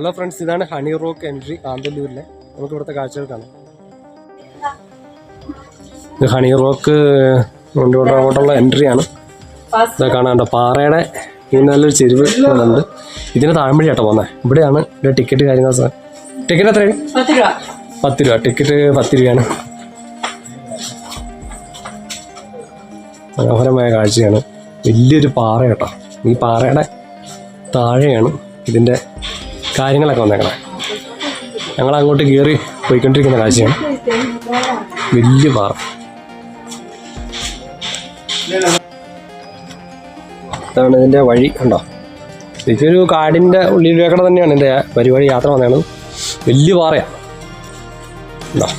Hello friends, ഇതാണ് honey rock entry കാന്തല്ലൂരിലെ. നമുക്ക് ഇവിടുത്തെ കാഴ്ചകൾ കാണാം. ഇത് ഹണി റോക്ക് അങ്ങോട്ടുള്ള എൻട്രിയാണ്. ഇത് കാണാണ്ടോ, പാറയുടെ ഈ നല്ലൊരു ചെരുവ് ഉണ്ട്. ഇതിന് താഴ്മഴിയാട്ടോ പോകുന്നത്. ഇവിടെയാണ് ഇവിടെ ടിക്കറ്റ് കാര്യങ്ങൾ. ടിക്കറ്റ് എത്രയാണ്? 10 രൂപ. ടിക്കറ്റ് 10 രൂപയാണ്. മനോഹരമായ കാഴ്ചയാണ്. വലിയൊരു പാറ കേട്ടോ. ഈ പാറയുടെ താഴെയാണ് ഇതിൻ്റെ കാര്യങ്ങളൊക്കെ വന്നേക്കണേ. ഞങ്ങൾ അങ്ങോട്ട് കയറി പോയിക്കൊണ്ടിരിക്കുന്ന കാഴ്ചയാണ്. വലിയ പാറ. ഇതാണ് ഇതിൻ്റെ വഴി. കണ്ടോ, ഇതൊരു കാടിൻ്റെ ഉള്ളിലേക്കൂടെ തന്നെയാണ് എൻ്റെ പരിപാടി യാത്ര വന്നതാണ്. വലിയ പാറയാണ്. ഉണ്ടോ,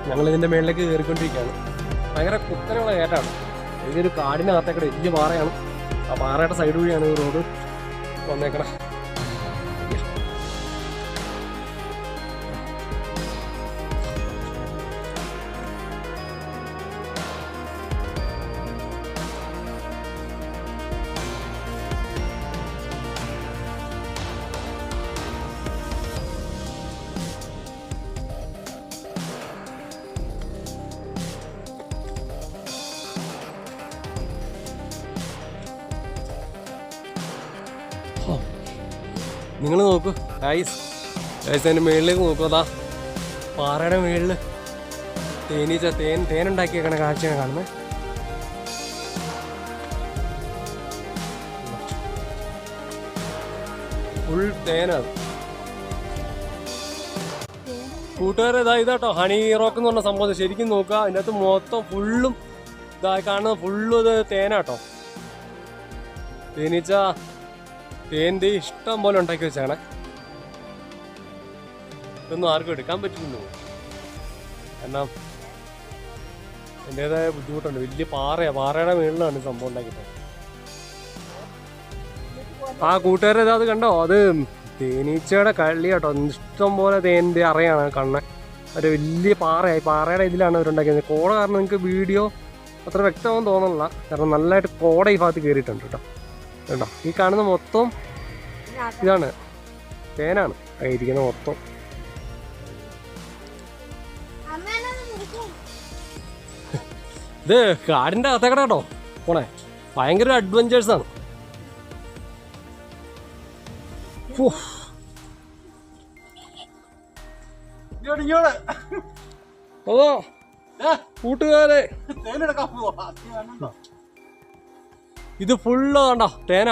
ഞങ്ങളിതിൻ്റെ മേളിലേക്ക് കയറിക്കൊണ്ടിരിക്കുകയാണ്. ഭയങ്കര കുത്തനെയുള്ള കയറ്റാണ്. ഇതൊരു കാടിനകത്തേക്കൂടെ വലിയ പാറയാണ്. ആ പാറയുടെ സൈഡ് വഴിയാണ് ഈ റോഡ് വന്നേക്കണേ. നിങ്ങൾ നോക്കൂ ഗൈസ്, അതിൻ്റെ മുകളിലേക്ക് നോക്കൂ. അതാ പാറയുടെ മുകളിൽ തേനീച്ച തേനുണ്ടാക്കിയേക്കണ കാഴ്ചയാണ് കാണുന്നത്. ഫുൾ തേനാണ്. കൂട്ടുകാരെ, ഇതാട്ടോ ഹണി റോക്ക് എന്ന് പറഞ്ഞ സംഭവം. ശരിക്കും നോക്കുക, അതിൻ്റെ അകത്ത് മൊത്തം ഫുള്ളും ഇതായി കാണുന്നത് ഫുള്ളും ഇത് തേനാട്ടോ. തേനീച്ച തേൻ്റെ ഇഷ്ടം പോലെ ഉണ്ടാക്കി വെച്ചാണ്. ഇതൊന്നും ആർക്കും എടുക്കാൻ പറ്റില്ലല്ലോ, കാരണം എൻ്റേതായ ബുദ്ധിമുട്ടുണ്ട്. വലിയ പാറയുടെ മുകളിലാണ് സംഭവം ഉണ്ടാക്കിയിട്ട്. ആ കൂട്ടുകാരെ, അത് കണ്ടോ, അത് തേനീച്ചയുടെ കളി കേട്ടോ. ഇഷ്ടം പോലെ തേൻ്റെ അറയാണ് കാണുന്നത്. ഒരു വലിയ പാറയുടെ ഇതിലാണ് അവരുണ്ടാക്കിയത്. കോട കാരണം നിങ്ങൾക്ക് വീഡിയോ അത്ര വ്യക്തമാണെന്ന് തോന്നുന്നില്ല, കാരണം നല്ലതായിട്ട് കോട ഈ ഭാഗത്ത് കയറിയിട്ടുണ്ട് കേട്ടോ. കേട്ടോ, ഈ കാണുന്ന മൊത്തം ഇതാണ് തേനാണ് ഇരിക്കുന്ന മൊത്തം. ഇത് കാടിൻ്റെ അകത്തേക്കട കേട്ടോ പോണേ. ഭയങ്കര അഡ്വഞ്ചേഴ്സാണ്. അതോ കൂട്ടുകാരെ, ഇത് ഫുള്ള് കണ്ടോ തേന.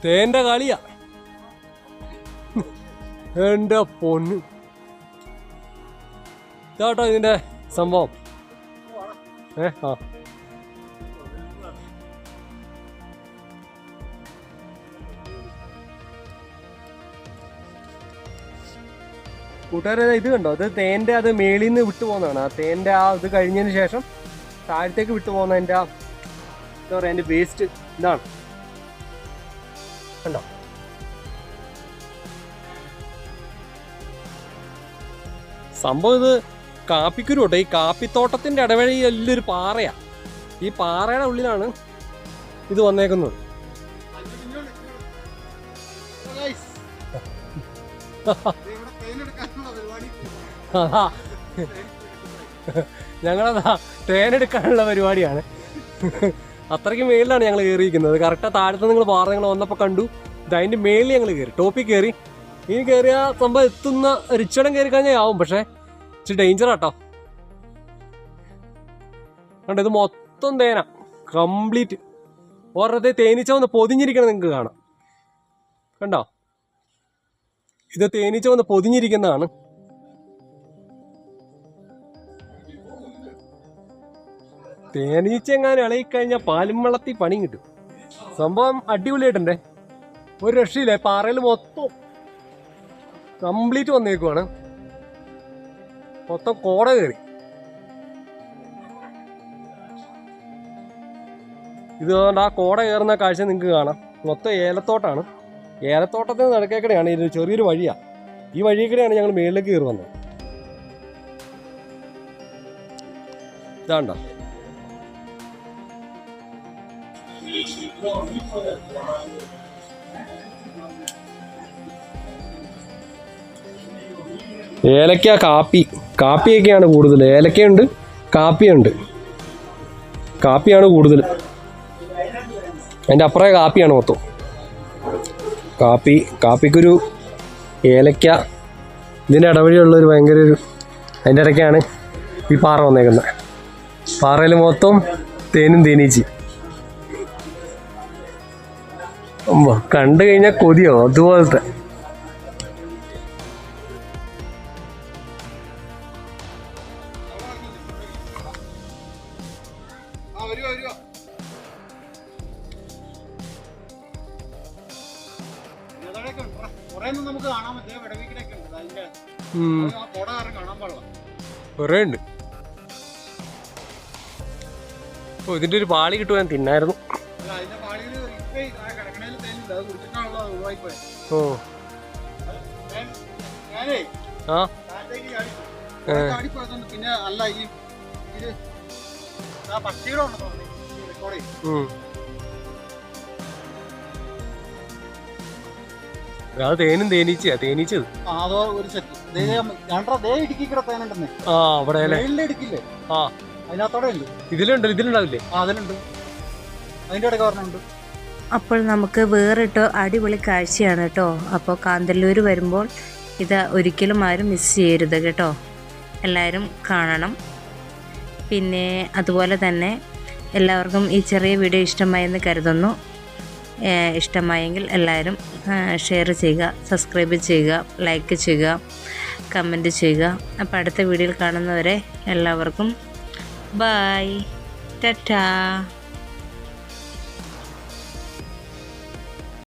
തേന്റെ കളിയാ എന്റെ പൊന്ന്. ഇതാട്ടോ ഇതിന്റെ സംഭവം. ആ കൂട്ടുകാരെ, ഇത് കണ്ടോ, അത് തേൻ്റെ അത് മേളിൽ നിന്ന് വിട്ടു പോകുന്നതാണ്. ആ തേൻ്റെ ആ ഇത് കഴിഞ്ഞതിന് ശേഷം താഴത്തേക്ക് വിട്ടു പോകുന്നതിൻ്റെ ആ എന്താ പറയുക, അതിൻ്റെ വേസ്റ്റ് ഇതാണ് കണ്ടോ. സംഭവം ഇത് കാപ്പിക്കുരു കേട്ടോ. ഈ കാപ്പിത്തോട്ടത്തിൻ്റെ ഇടവഴി വലിയൊരു പാറയാണ്. ഈ പാറയുടെ ഉള്ളിലാണ് ഇത് വന്നേക്കുന്നത്. ഞങ്ങളതാ തേനെടുക്കാനുള്ള പരിപാടിയാണ്. അത്രയ്ക്ക് മേളിലാണ് ഞങ്ങൾ കയറിയിരിക്കുന്നത്. കറക്റ്റാ താഴത്ത് നിങ്ങൾ പാറ നിങ്ങൾ വന്നപ്പോൾ കണ്ടു. അതിൻ്റെ മേളിൽ ഞങ്ങൾ കയറി, ടോപ്പിൽ കയറി. ഇനി കയറിയ സംഭവം എത്തുന്ന റിച്ചടം കയറി കഴിഞ്ഞാൽ ആവും, പക്ഷേ ഇച്ചിരി ഡേഞ്ചറാട്ടോ. കണ്ടോ, ഇത് മൊത്തം തേന കംപ്ലീറ്റ്. ഓരോരുത്തർ തേനീച്ച വന്ന് പൊതിഞ്ഞിരിക്കണം നിങ്ങൾക്ക് കാണാം. കണ്ടോ, ഇത് തേനീച്ച വന്ന് പൊതിഞ്ഞിരിക്കുന്നതാണ്. തേനീച്ച എങ്ങാനും ഇളകിക്കഴിഞ്ഞാൽ പാലും വെള്ളത്തിൽ പണിയും കിട്ടും. സംഭവം അടിപൊളിയായിട്ടുണ്ടേ, ഒരു രക്ഷയില്ലേ. പാറയിൽ മൊത്തം കംപ്ലീറ്റ് വന്നേക്കുവാണ്. മൊത്തം കോട കയറി. ഇതുകൊണ്ട് ആ കോട കയറുന്ന കാഴ്ച നിങ്ങൾക്ക് കാണാം. മൊത്തം ഏലത്തോട്ടാണ്. ഏലത്തോട്ടത്തിന് നടക്കേക്കടെയാണ് ഇത്. ചെറിയൊരു വഴിയാണ്. ഈ വഴിയൊക്കെയാണ് ഞങ്ങൾ മേളിലേക്ക് കയറി വന്നത്. ഇതാണ്ടോ ഏലക്ക, കാപ്പിയൊക്കെയാണ് കൂടുതൽ. ഏലക്കയുണ്ട്, കാപ്പിയുണ്ട്. കാപ്പിയാണ് കൂടുതൽ. അതിൻ്റെ അപ്പുറം കാപ്പിയാണ് മൊത്തം. കാപ്പിക്കൊരു ഏലക്ക, ഇതിൻ്റെ ഇടവഴിയുള്ളൊരു ഭയങ്കര ഒരു, അതിൻ്റെ ഇടയ്ക്കാണ് ഈ പാറ വന്നേക്കുന്നത്. പാറയിൽ മൊത്തം തേനും തേനീച്ചി. കണ്ടു കഴിഞ്ഞാൽ കൊതിയോ അതുപോലത്തെ. കുറേ ഉണ്ട്. ഓ, ഇതിൻ്റെ ഒരു പാളി കിട്ടുവാൻ തിന്നായിരുന്നു. ഓ ആ പിന്നെ അല്ല ഈ അത് തേനും തേനീച്ചത്. അതോ ഒരു സെറ്റ് ഇടുക്കിക്കിടത്തേനുണ്ടെന്നേ. ആ അവിടെ എടുക്കില്ലേ? ആ അതിനകത്തോടെ ഉണ്ട്. ഇതിലുണ്ടാവില്ലേ? അതിലുണ്ട്, അതിൻ്റെ ഇടയ്ക്ക് പറഞ്ഞുണ്ട്. അപ്പോൾ നമുക്ക് വേറിട്ടോ അടിപൊളി കാഴ്ചയാണ് കേട്ടോ. അപ്പോൾ കാന്തല്ലൂർ വരുമ്പോൾ ഇത് ഒരിക്കലും ആരും മിസ് ചെയ്യരുത് കേട്ടോ. എല്ലാവരും കാണണം. പിന്നെ അതുപോലെ തന്നെ എല്ലാവർക്കും ഈ ചെറിയ വീഡിയോ ഇഷ്ടമായെന്ന് കരുതുന്നു. ഇഷ്ടമായെങ്കിൽ എല്ലാവരും ഷെയർ ചെയ്യുക, സബ്സ്ക്രൈബ് ചെയ്യുക, ലൈക്ക് ചെയ്യുക, കമൻറ്റ് ചെയ്യുക. അപ്പോൾ അടുത്ത വീഡിയോയിൽ കാണുന്നവരെ എല്ലാവർക്കും ബൈ, ടാറ്റാ.